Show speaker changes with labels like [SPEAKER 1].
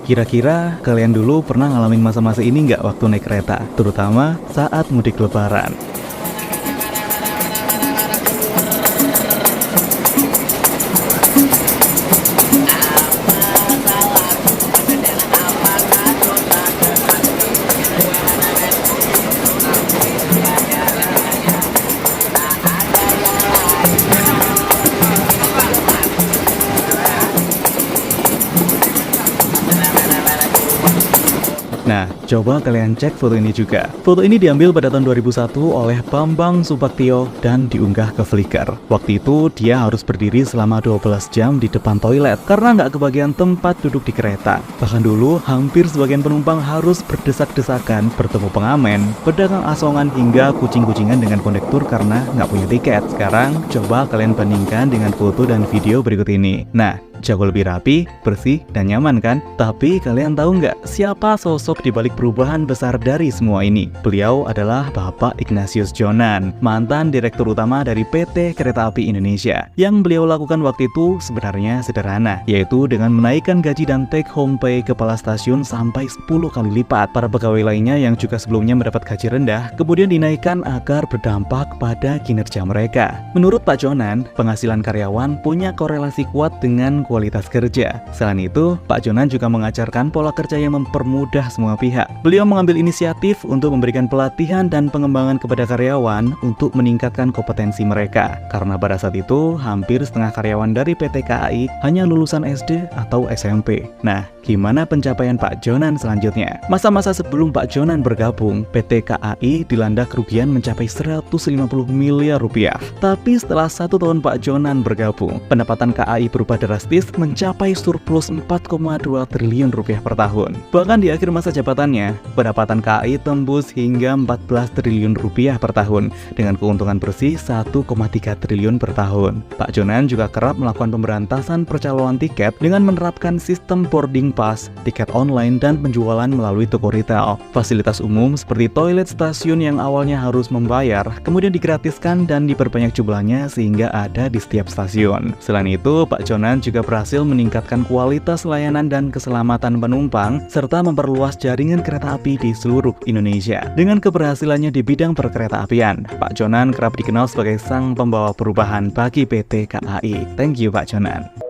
[SPEAKER 1] Kira-kira kalian dulu pernah ngalamin masa-masa ini nggak waktu naik kereta? Terutama saat mudik lebaran. Nah, coba kalian cek foto ini juga. Foto ini diambil pada tahun 2001 oleh Bambang Supaktio dan diunggah ke Flickr. Waktu itu dia harus berdiri selama 12 jam di depan toilet karena nggak kebagian tempat duduk di kereta. Bahkan dulu hampir sebagian penumpang harus berdesak-desakan bertemu pengamen, pedagang asongan hingga kucing-kucingan dengan kondektur karena nggak punya tiket. Sekarang coba kalian bandingkan dengan foto dan video berikut ini. Nah, jauh lebih rapi, bersih, dan nyaman kan? Tapi kalian tahu nggak siapa sosok di balik perubahan besar dari semua ini? Beliau adalah Bapak Ignatius Jonan, mantan Direktur Utama dari PT Kereta Api Indonesia. Yang beliau lakukan waktu itu sebenarnya sederhana, yaitu dengan menaikkan gaji dan take home pay kepala stasiun sampai 10 kali lipat. Para pegawai lainnya yang juga sebelumnya mendapat gaji rendah, kemudian dinaikkan agar berdampak pada kinerja mereka. Menurut Pak Jonan, penghasilan karyawan punya korelasi kuat dengan kualitas kerja. Selain itu, Pak Jonan juga mengajarkan pola kerja yang mempermudah semua pihak. Beliau mengambil inisiatif untuk memberikan pelatihan dan pengembangan kepada karyawan untuk meningkatkan kompetensi mereka. Karena pada saat itu, hampir setengah karyawan dari PT KAI hanya lulusan SD atau SMP. Nah, gimana pencapaian Pak Jonan selanjutnya? Masa-masa sebelum Pak Jonan bergabung, PT KAI dilanda kerugian mencapai 150 miliar rupiah. Tapi setelah 1 tahun Pak Jonan bergabung, pendapatan KAI berubah drastis mencapai surplus 4,2 triliun rupiah per tahun. Bahkan di akhir masa jabatannya, pendapatan KAI tembus hingga 14 triliun rupiah per tahun dengan keuntungan bersih 1,3 triliun per tahun. Pak Jonan juga kerap melakukan pemberantasan percalonan tiket dengan menerapkan sistem boarding pass, tiket online, dan penjualan melalui toko retail. Fasilitas umum seperti toilet stasiun yang awalnya harus membayar, kemudian digratiskan dan diperbanyak jumlahnya sehingga ada di setiap stasiun. Selain itu, Pak Jonan juga berhasil meningkatkan kualitas layanan dan keselamatan penumpang serta memperluas jaringan kereta api di seluruh Indonesia. Dengan keberhasilannya di bidang perkereta-apian, Pak Jonan kerap dikenal sebagai sang pembawa perubahan bagi PT KAI. Thank you Pak Jonan.